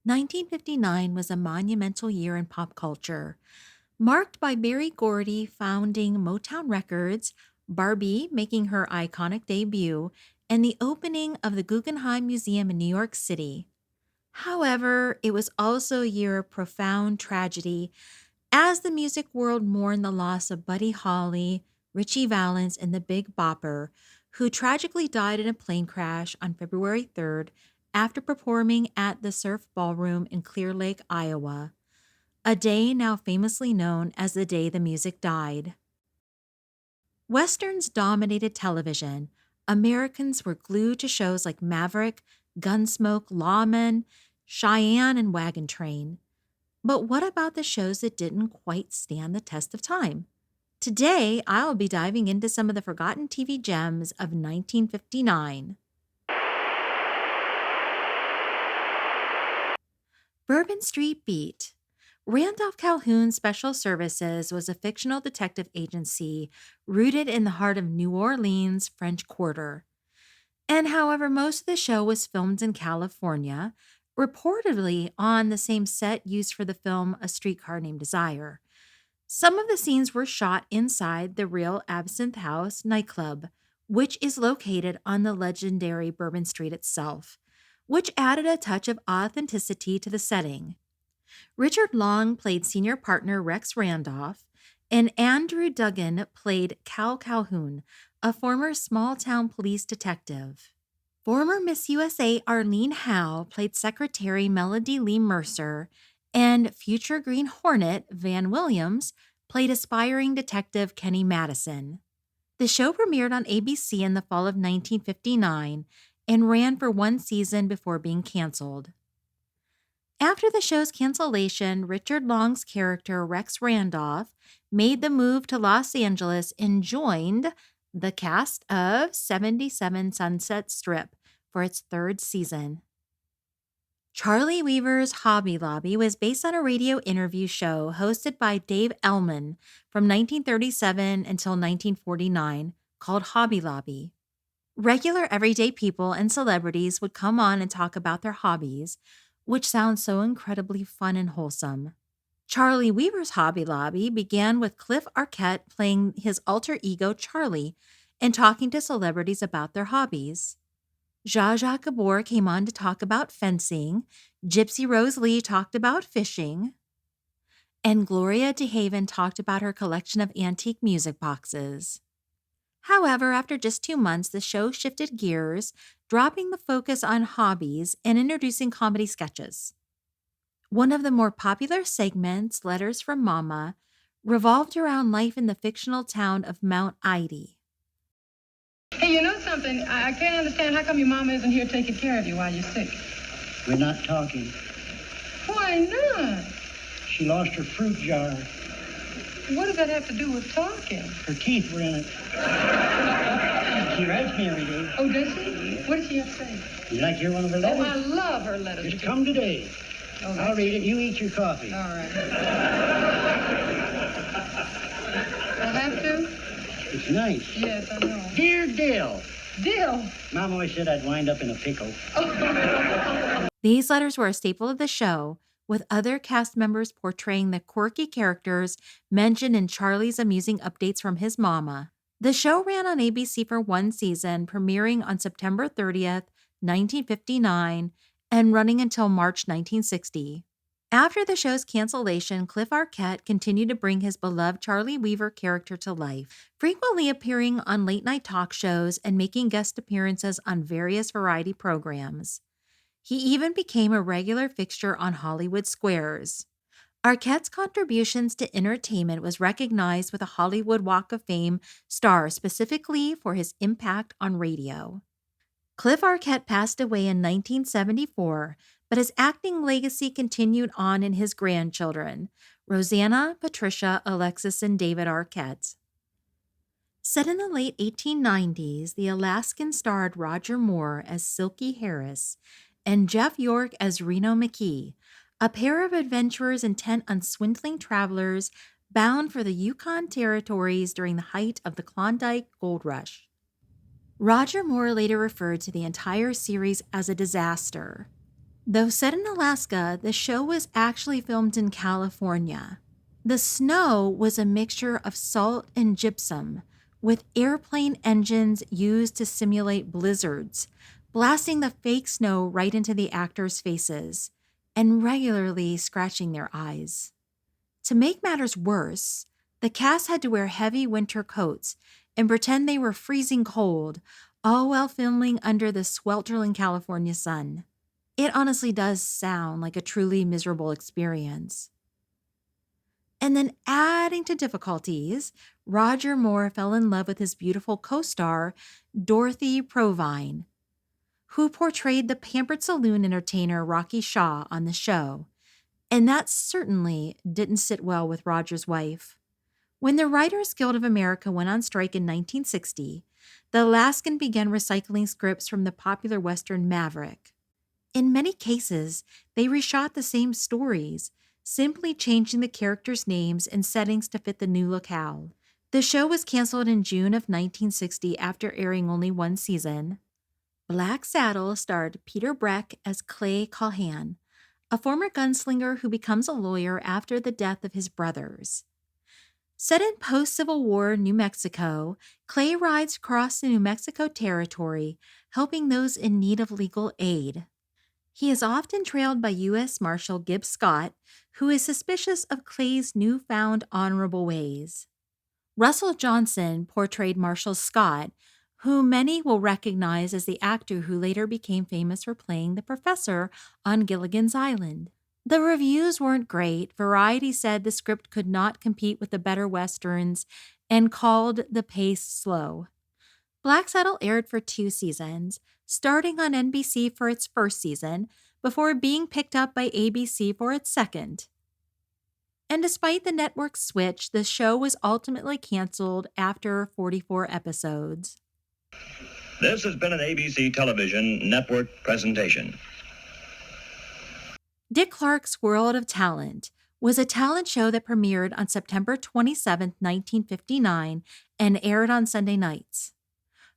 1959 was a monumental year in pop culture, marked by Berry Gordy founding Motown Records, Barbie making her iconic debut, and the opening of the Guggenheim Museum in New York City. However, it was also a year of profound tragedy as the music world mourned the loss of Buddy Holly, Richie Valens, and the Big Bopper, who tragically died in a plane crash on February 3rd after performing at the Surf Ballroom in Clear Lake, Iowa, a day now famously known as the day the music died. Westerns dominated television. Americans were glued to shows like Maverick, Gunsmoke, Lawman, Cheyenne, and Wagon Train. But what about the shows that didn't quite stand the test of time? Today, I'll be diving into some of the forgotten TV gems of 1959. Bourbon Street Beat. Randolph Calhoun Special Services was a fictional detective agency rooted in the heart of New Orleans' French Quarter. And however, most of the show was filmed in California, reportedly on the same set used for the film A Streetcar Named Desire. Some of the scenes were shot inside the real Absinthe House nightclub, which is located on the legendary Bourbon Street itself, which added a touch of authenticity to the setting. Richard Long played senior partner Rex Randolph, and Andrew Duggan played Cal Calhoun, a former small town police detective. Former Miss USA Arlene Howe played Secretary Melody Lee Mercer, and future Green Hornet Van Williams played aspiring detective Kenny Madison. The show premiered on ABC in the fall of 1959 and ran for one season before being canceled. After the show's cancellation, Richard Long's character Rex Randolph made the move to Los Angeles and joined the cast of 77 Sunset Strip for its third season. Charlie Weaver's Hobby Lobby was based on a radio interview show hosted by Dave Ellman from 1937 until 1949 called Hobby Lobby. Regular everyday people and celebrities would come on and talk about their hobbies, which sounds so incredibly fun and wholesome. Charlie Weaver's Hobby Lobby began with Cliff Arquette playing his alter ego Charlie and talking to celebrities about their hobbies. Zsa Zsa Gabor came on to talk about fencing, Gypsy Rose Lee talked about fishing, and Gloria DeHaven talked about her collection of antique music boxes. However, after just 2 months, the show shifted gears, dropping the focus on hobbies and introducing comedy sketches. One of the more popular segments, Letters from Mama, revolved around life in the fictional town of Mount Ida. Hey, you know something? I can't understand how come your mama isn't here taking care of you while you're sick. We're not talking. Why not? She lost her fruit jar. What does that have to do with talking? Her teeth were in it. She writes me every day. Oh, does she? What does she have to say? You like to hear one of her Oh, letters? I love her letters. Just come today. Oh, I'll read it. You eat your coffee. All right. I have to? It's nice. Yes, I know. Dear Dill. Dill. Mom always said I'd wind up in a pickle. These letters were a staple of the show, with other cast members portraying the quirky characters mentioned in Charlie's amusing updates from his mama. The show ran on ABC for one season, premiering on September 30th, 1959, and running until March 1960. After the show's cancellation, Cliff Arquette continued to bring his beloved Charlie Weaver character to life, frequently appearing on late-night talk shows and making guest appearances on various variety programs. He even became a regular fixture on Hollywood Squares. Arquette's contributions to entertainment was recognized with a Hollywood Walk of Fame star specifically for his impact on radio. Cliff Arquette passed away in 1974, but his acting legacy continued on in his grandchildren, Rosanna, Patricia, Alexis, and David Arquette. Set in the late 1890s, the Alaskan starred Roger Moore as Silky Harris and Jeff York as Reno McKee, a pair of adventurers intent on swindling travelers bound for the Yukon territories during the height of the Klondike Gold Rush. Roger Moore later referred to the entire series as a disaster. Though set in Alaska, the show was actually filmed in California. The snow was a mixture of salt and gypsum, with airplane engines used to simulate blizzards, blasting the fake snow right into the actors' faces and regularly scratching their eyes. To make matters worse, the cast had to wear heavy winter coats and pretend they were freezing cold, all while filming under the sweltering California sun. It honestly does sound like a truly miserable experience. And then, adding to difficulties, Roger Moore fell in love with his beautiful co star, Dorothy Provine, who portrayed the pampered saloon entertainer Rocky Shaw on the show. And that certainly didn't sit well with Roger's wife. When the Writers Guild of America went on strike in 1960, the Alaskan began recycling scripts from the popular Western Maverick. In many cases, they reshot the same stories, simply changing the characters' names and settings to fit the new locale. The show was canceled in June of 1960 after airing only one season. Black Saddle starred Peter Breck as Clay Calhan, a former gunslinger who becomes a lawyer after the death of his brothers. Set in post-Civil War New Mexico, Clay rides across the New Mexico territory, helping those in need of legal aid. He is often trailed by U.S. Marshal Gibbs Scott, who is suspicious of Clay's newfound honorable ways. Russell Johnson portrayed Marshal Scott, whom many will recognize as the actor who later became famous for playing the professor on Gilligan's Island. The reviews weren't great. Variety said the script could not compete with the better westerns and called the pace slow. Black Saddle aired for 2 seasons, starting on NBC for its first season before being picked up by ABC for its second. And despite the network switch, the show was ultimately canceled after 44 episodes. This has been an ABC Television Network presentation. Dick Clark's World of Talent was a talent show that premiered on September 27, 1959, and aired on Sunday nights.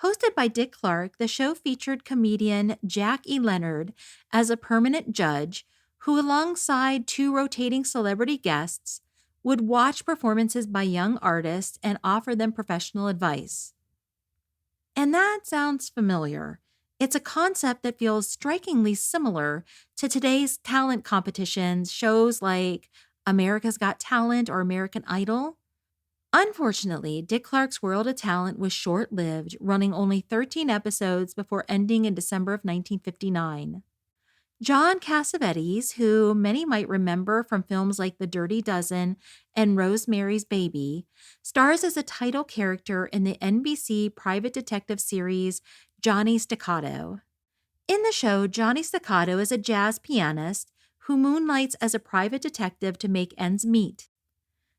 Hosted by Dick Clark, the show featured comedian Jack E. Leonard as a permanent judge who, alongside 2 rotating celebrity guests, would watch performances by young artists and offer them professional advice. And that sounds familiar. It's a concept that feels strikingly similar to today's talent competitions, shows like America's Got Talent or American Idol. Unfortunately, Dick Clark's World of Talent was short-lived, running only 13 episodes before ending in December of 1959. John Cassavetes, who many might remember from films like The Dirty Dozen and Rosemary's Baby, stars as a title character in the NBC private detective series Johnny Staccato. In the show, Johnny Staccato is a jazz pianist who moonlights as a private detective to make ends meet.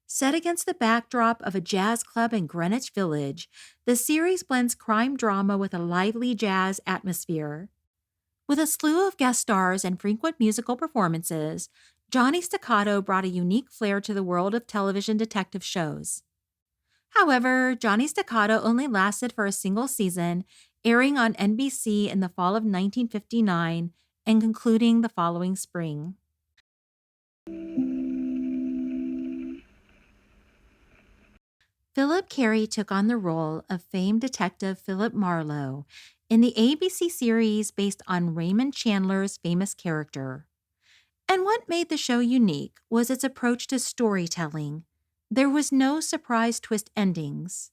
Set against the backdrop of a jazz club in Greenwich Village, the series blends crime drama with a lively jazz atmosphere. With a slew of guest stars and frequent musical performances, Johnny Staccato brought a unique flair to the world of television detective shows. However, Johnny Staccato only lasted for a single season, airing on NBC in the fall of 1959 and concluding the following spring. Philip Carey took on the role of famed detective Philip Marlowe in the ABC series based on Raymond Chandler's famous character. And what made the show unique was its approach to storytelling. There was no surprise twist endings.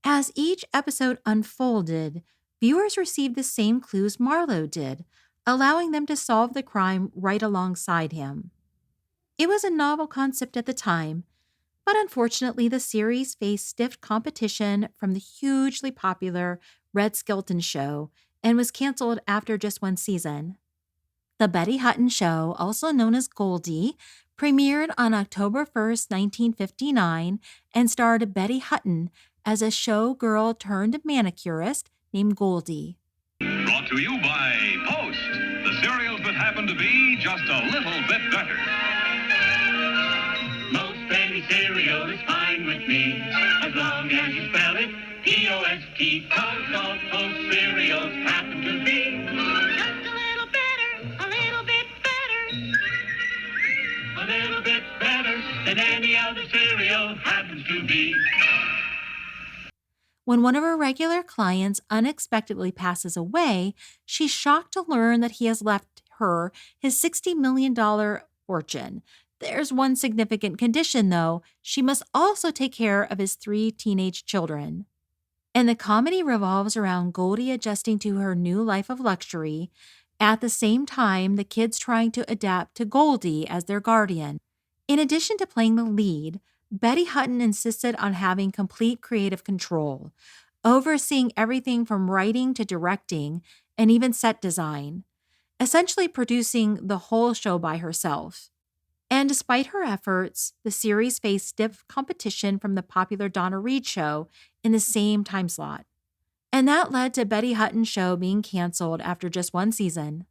As each episode unfolded, viewers received the same clues Marlowe did, allowing them to solve the crime right alongside him. It was a novel concept at the time, but unfortunately, the series faced stiff competition from the hugely popular Red Skelton show and was canceled after just one season. The Betty Hutton Show, also known as Goldie, premiered on October 1st, 1959, and starred Betty Hutton as a showgirl turned manicurist named Goldie. Brought to you by Post, the cereals that happen to be just a little bit better. Most any cereal is fine with me, as long as you spell it P-O-S-T, 'cause all Post cereals happen to be just a little better, a little bit A little bit better than any other cereal happens to be. When one of her regular clients unexpectedly passes away, she's shocked to learn that he has left her his $60 million fortune. There's one significant condition, though. She must also take care of his 3 teenage children. And the comedy revolves around Goldie adjusting to her new life of luxury. At the same time, the kids trying to adapt to Goldie as their guardian. In addition to playing the lead, Betty Hutton insisted on having complete creative control, overseeing everything from writing to directing and even set design, essentially producing the whole show by herself. And despite her efforts, the series faced stiff competition from the popular Donna Reed show in the same time slot. And that led to Betty Hutton's show being canceled after just one season.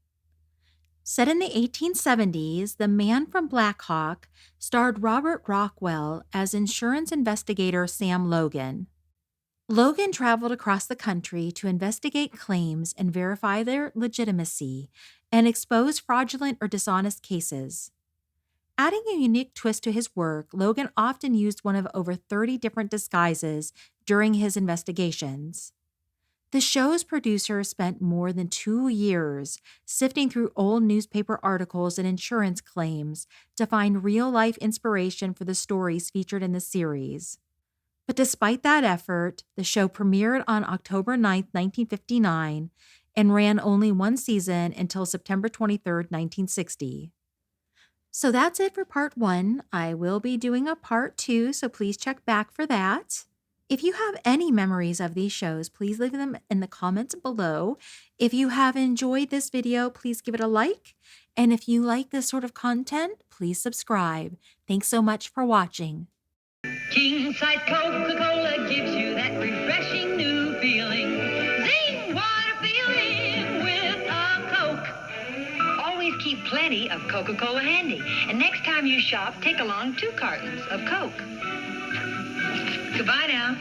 Set in the 1870s, The Man from Black Hawk starred Robert Rockwell as insurance investigator Sam Logan. Logan traveled across the country to investigate claims and verify their legitimacy and expose fraudulent or dishonest cases. Adding a unique twist to his work, Logan often used one of over 30 different disguises during his investigations. The show's producer spent more than 2 years sifting through old newspaper articles and insurance claims to find real-life inspiration for the stories featured in the series. But despite that effort, the show premiered on October 9, 1959, and ran only one season until September 23, 1960. So that's it for part 1. I will be doing a part 2, so please check back for that. If you have any memories of these shows, please leave them in the comments below. If you have enjoyed this video, please give it a like. And if you like this sort of content, please subscribe. Thanks so much for watching. King size Coca-Cola gives you that refreshing new feeling. Zing! What a feeling with a Coke. Always keep plenty of Coca-Cola handy. And next time you shop, take along 2 cartons of Coke. Goodbye now.